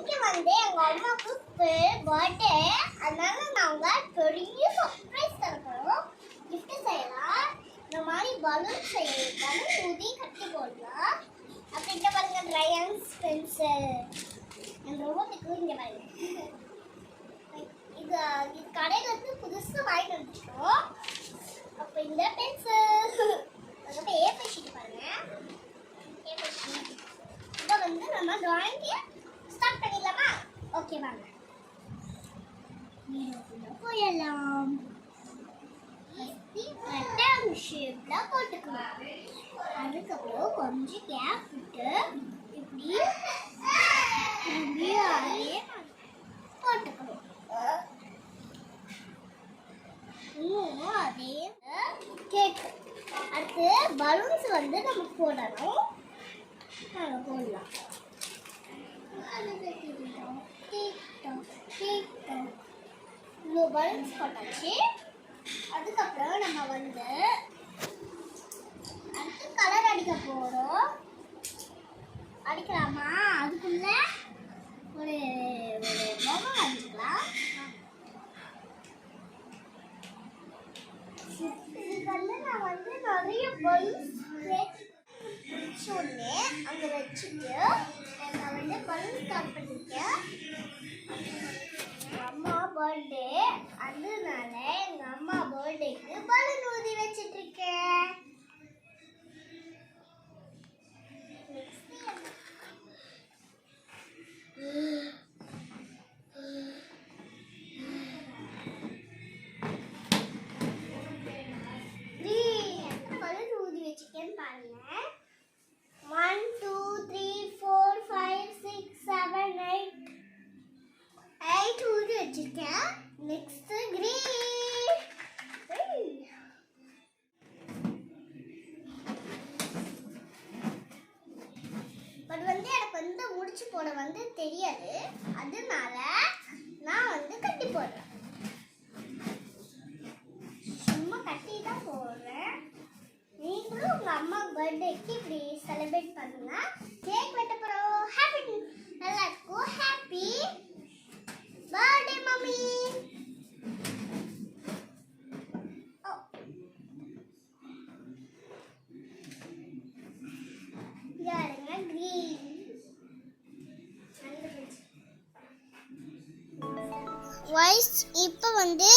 இன்னைக்கு வந்து எங்க அம்மாவுக்கு பர்த்டே, அதனால நாங்க பெரிய சர்ப்ரைஸ் தரப்போம். கிஃப்ட் செய்யலாம். இந்த மாதிரி பலூன் செய்யலாம், ஊதி கட்டி போடலாம். அப்புறம் இங்க பாருங்க ட்ரையன்ஸ் பென்சில். இந்த ரோபோட்டுக்கு இங்க பாருங்க. இது கடையில இருந்து புதுசா வாங்கிட்டு வந்துட்டோம். அப்ப இந்த பென்சில் அதுக்கு ஏ4 ஷீட் பாருங்க. ஏ4 ஷீட் இத வந்து நம்ம டிராயிங் ஸ்டார்ட் பண்ணிடலாமா? ஓகே வாங்க. நீங்க போயலாம். ரெக்டாங்கிள் ஷேப்ல போட்டுக்கலாம். அதுக்கப்புறம் கொஞ்சம் கேப் விட்டு இப்படி இப்படியே போட்டுக்கணும். அதே கேக். அடுத்து பலூன்ஸ் வந்து நம்ம போடணும். போடலாம். பலூன்ஸ் போட்டாச்சு. அதுக்கப்புறம் நம்ம வந்து அடுத்து கலர் அடிக்க போறோம். அடிக்கலாமா? அதுக்குள்ள ஒரு பொம்மை வரைஞ்சிக்கலாம். இதுக்கு நான் வந்து நிறைய பலூன்ஸ் வச்சோடனே அங்கே வச்சுட்டு நான் வந்து பலூன் ஸ்டார்ட் பண்ணிருக்கேன். அம்மா பர்த்டே, அதனால எங்க அம்மா பர்த்டேக்கு பலூன் ஊதி வச்சிட்டு இருக்கேன். பலூன் ஊதி வச்சிருக்கேன்னு பாருங்க. 1 2 3 4 5 6 7 8 ஊதி வச்சிருக்கேன். Next green. பட் வந்து எனக்கு வந்து முடிச்சு போட வந்து தெரியாது, அதனால நான் வந்து கட்டி போடுறேன். சும்மா கட்டி தான் போடுறேன். நீங்களும் உங்க அம்மா பர்த்டேக்கு இப்படி செலிப்ரேட் பண்ணுங்க. கேக் வெட்ட போறோம். ஹாப்பி எல்லாருக்கும் ஹாப்பி பர்த்டே மம்மி. யாருங்க கிரீன் வாய்ஸ். இப்போ வந்து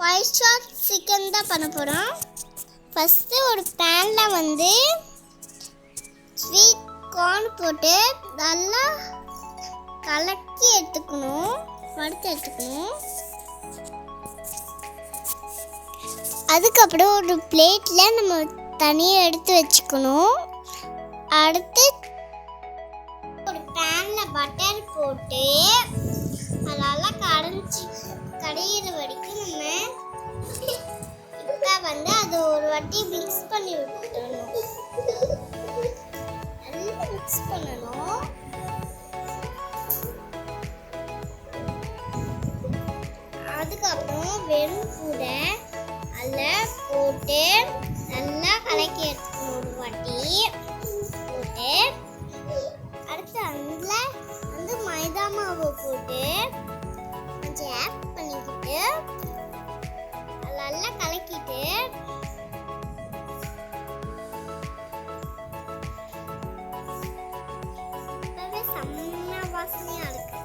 வாய்ஸ் ஷாட் சிக்கன் தான் பண்ண போறோம். ஃபர்ஸ்ட் ஒரு பேன்ல வந்து ஸ்வீட் கார்ன் போட்டு நல்லா கலக்கி எடுத்துக்கணும், வறுத்து எடுத்துக்கணும். அதுக்கப்புறம் ஒரு பிளேட்ல நம்ம தனியாக எடுத்து வச்சுக்கணும். அடுத்து ஒரு பேன்ல பட்டர் போட்டு அதெல்லாம் கடையிற வரைக்கும் நம்ம வந்து அது ஒரு வாட்டி மிக்ஸ் பண்ணி விட்டுறணும். நல்லா மிக்ஸ் பண்ணணும். அதுக்கப்புறம் வெறும் கூட அதில் போட்டு நல்லா கலக்கி எடுத்துக்கணும். ஒரு வாட்டி போட்டு அடுத்து அதில் வந்து மைதா மாவு போட்டு கொஞ்சம் ஆட் பண்ணிக்கிட்டு நல்லா கலக்கிட்டு செம்ம வாசனையா இருக்கு.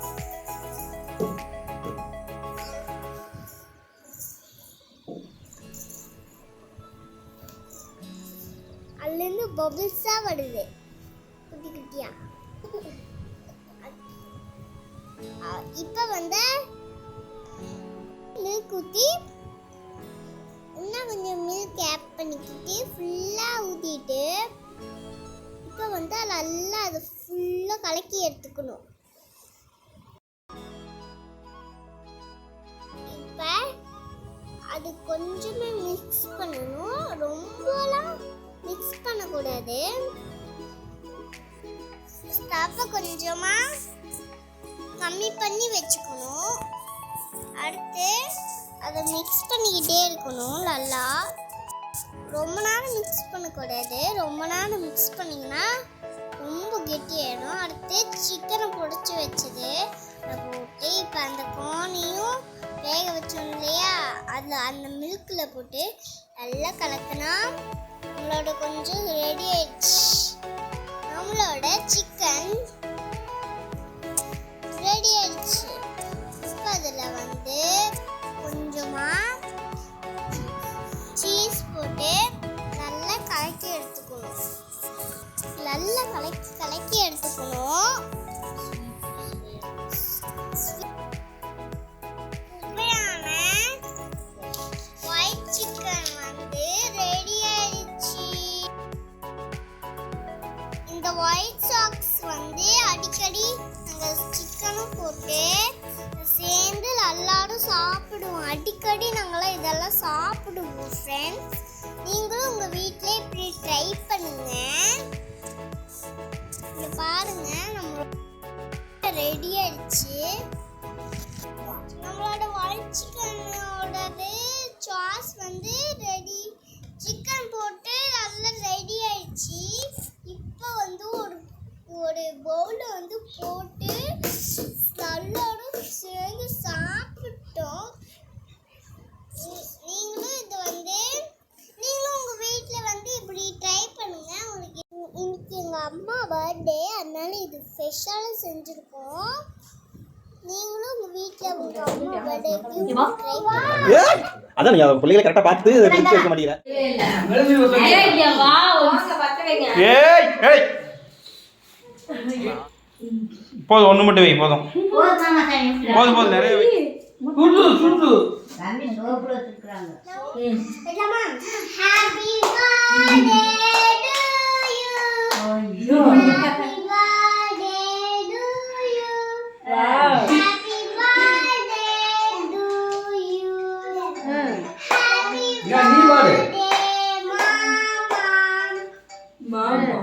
அதுலேருந்து பபிள்ஸா வருது குட்டி குட்டியா. இப்போ வந்து மில்க் ஊற்றி இன்னும் கொஞ்சம் மில்க் ஆட் பண்ணிக்கிட்டு ஃபுல்லாக ஊற்றிட்டு இப்போ வந்து நல்லா அதை ஃபுல்லாக கலக்கி எடுத்துக்கணும். இப்போ அது கொஞ்சமே மிக்ஸ் பண்ணணும், ரொம்பலாம் மிக்ஸ் பண்ணக்கூடாது. ஸ்டவ்வை கொஞ்சமாக கம்மி பண்ணி வச்சுக்கணும். அடுத்து அதை மிக்ஸ் பண்ணிக்கிட்டே இருக்கணும். நல்லா ரொம்ப நேரம் மிக்ஸ் பண்ணக்கூடாது. ரொம்ப நேரம் மிக்ஸ் பண்ணிங்கன்னா ரொம்ப கெட்டியாயிடும். அடுத்து சிக்கனை பொடிச்சு வச்சது மிக்சியில் போட்டு நல்லா கலக்கினா நம்மளோட கொஞ்சம் ரெடி ஆயிடுச்சு. நம்மளோட சிக்கன் ரெடி ஆயிடுச்சு. இப்போ அதில் வந்து கொஞ்சமாக சீஸ் போட்டு நல்லா கலக்கி எடுத்துக்கணும். நல்லா கலக்கி எடுத்துக்கணும். ஒயிட் சிக்கன் வந்து ரெடி ஆயிடுச்சு. இந்த ஒயிட் சாக்ஸ் வந்து அடிக்கடி நாங்கள் சிக்கனும் போட்டு சேர்ந்து எல்லாரும் சாப்பிடுவோம். அடிக்கடி நாங்களாம் இதெல்லாம் சாப்பிடுவோம் ஃப்ரெண்ட்ஸ். நீங்களும் உங்கள் வீட்டிலே இப்படி ட்ரை பண்ணுங்க. இங்கே பாருங்க, நம்மளோட ரெடி ஆயிடுச்சு. நம்மளோட ஒயிட் சிக்கனோடது சாஸ் வந்து ரெடி. சிக்கன் போட்டு நல்லா ரெடி ஆயிடுச்சு. இப்போ வந்து ஒரு பவுலில் வந்து போட்டு எல்லாரும் சேர்ந்து சாப்பிட்டோம். நீங்களும் உங்கள் வீட்டில் வந்து இப்படி ட்ரை பண்ணுங்க. உங்களுக்கு இன்னைக்கு எங்கள் அம்மா பர்த்டே, அதனால இது ஸ்பெஷலாக செஞ்சுருக்கோம். நீங்களும் உங்கள் வீட்டில் உங்கள் அம்மா பர்த்டேக்கு ட்ரை பண்ணுங்க. அதான் நீங்க பிள்ளைகளை கரெக்டா பார்த்து பிரிச்சு வைக்க மாட்டீங்க. போதும், ஒன்று மட்டும் வை. போதும் போதும் நிறைய வை. சுடு Happy birthday to you. Happy birthday to you. Happy birthday to you. Happy birthday, Mama.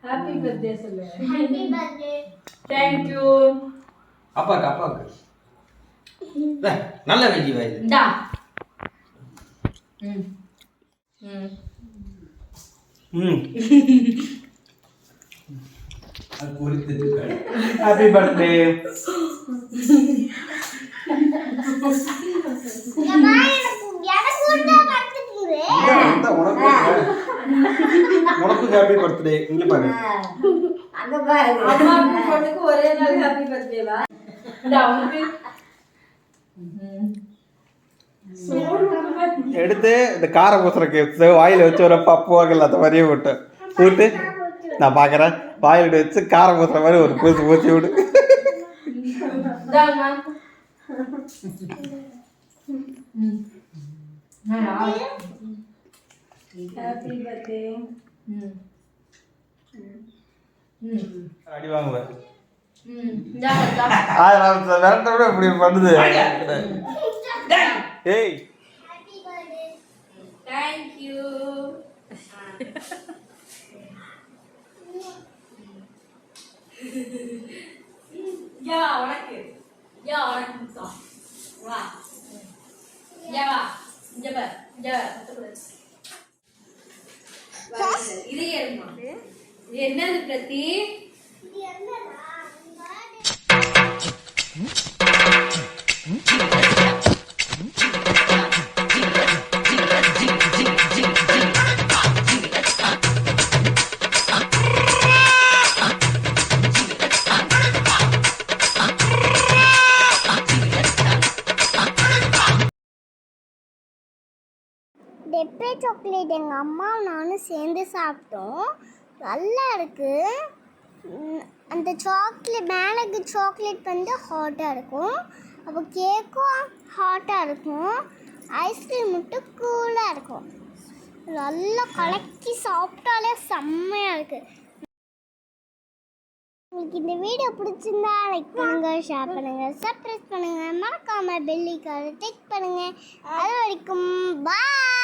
Happy birthday சொல்லு. Happy birthday. Thank you. அப்பாக்கு நல்ல வெஜி வை. டா. அது பொரித்து ஹாப்பி பர்த்டே. உனக்கு ஹாப்பி பர்த்டே. இங்க பாரு, அங்க பாரு. அம்மாக்கு பொண்ணுக்கு ஒரே நாள் ஹாப்பி பர்த்டேவா? டா உனக்கு. எடுத்து இந்த கார பூசறக்கு வாயில வச்சு ஒரு பப்பு வாங்கல அந்த மாதிரியே போட்டு நான் பாக்குறேன். வாயில வச்சு கார பூசுற மாதிரி ஒரு பூசி விடு. தாமா. Happy birthday. அடி வாங்குவேன். டா. விரட்ட விட இப்படி பண்ணுது. ஏய், Happy birthday. Thank you. யா உனக்கு தான். வா. யா வா. இங்க பார். இது ஏறுமா? என்னது பிரதி? இது என்னடா? டெப்பே சாக்லேட் எங்கள் அம்மாவும் நானும் சேர்ந்து சாப்பிட்டோம். நல்லா இருக்குது. அந்த சாக்லேட் மேலே சாக்லேட் வந்து ஹாட்டாக இருக்கும். அப்போ கேக்கும் ஹாட்டாக இருக்கும். ஐஸ்கிரீம் மட்டும் கூலாக இருக்கும். நல்லா கலக்கி சாப்பிட்டாலே செம்மையாக இருக்குது. உங்களுக்கு இந்த வீடியோ பிடிச்சிருந்தா லைக் பண்ணுங்கள், ஷேர் பண்ணுங்கள், சப்ஸ்கிரைப் பண்ணுங்கள், மறக்காமல் பெல் ஐகானை கிளிக் பண்ணுங்கள். அது வரைக்கும் பாய்.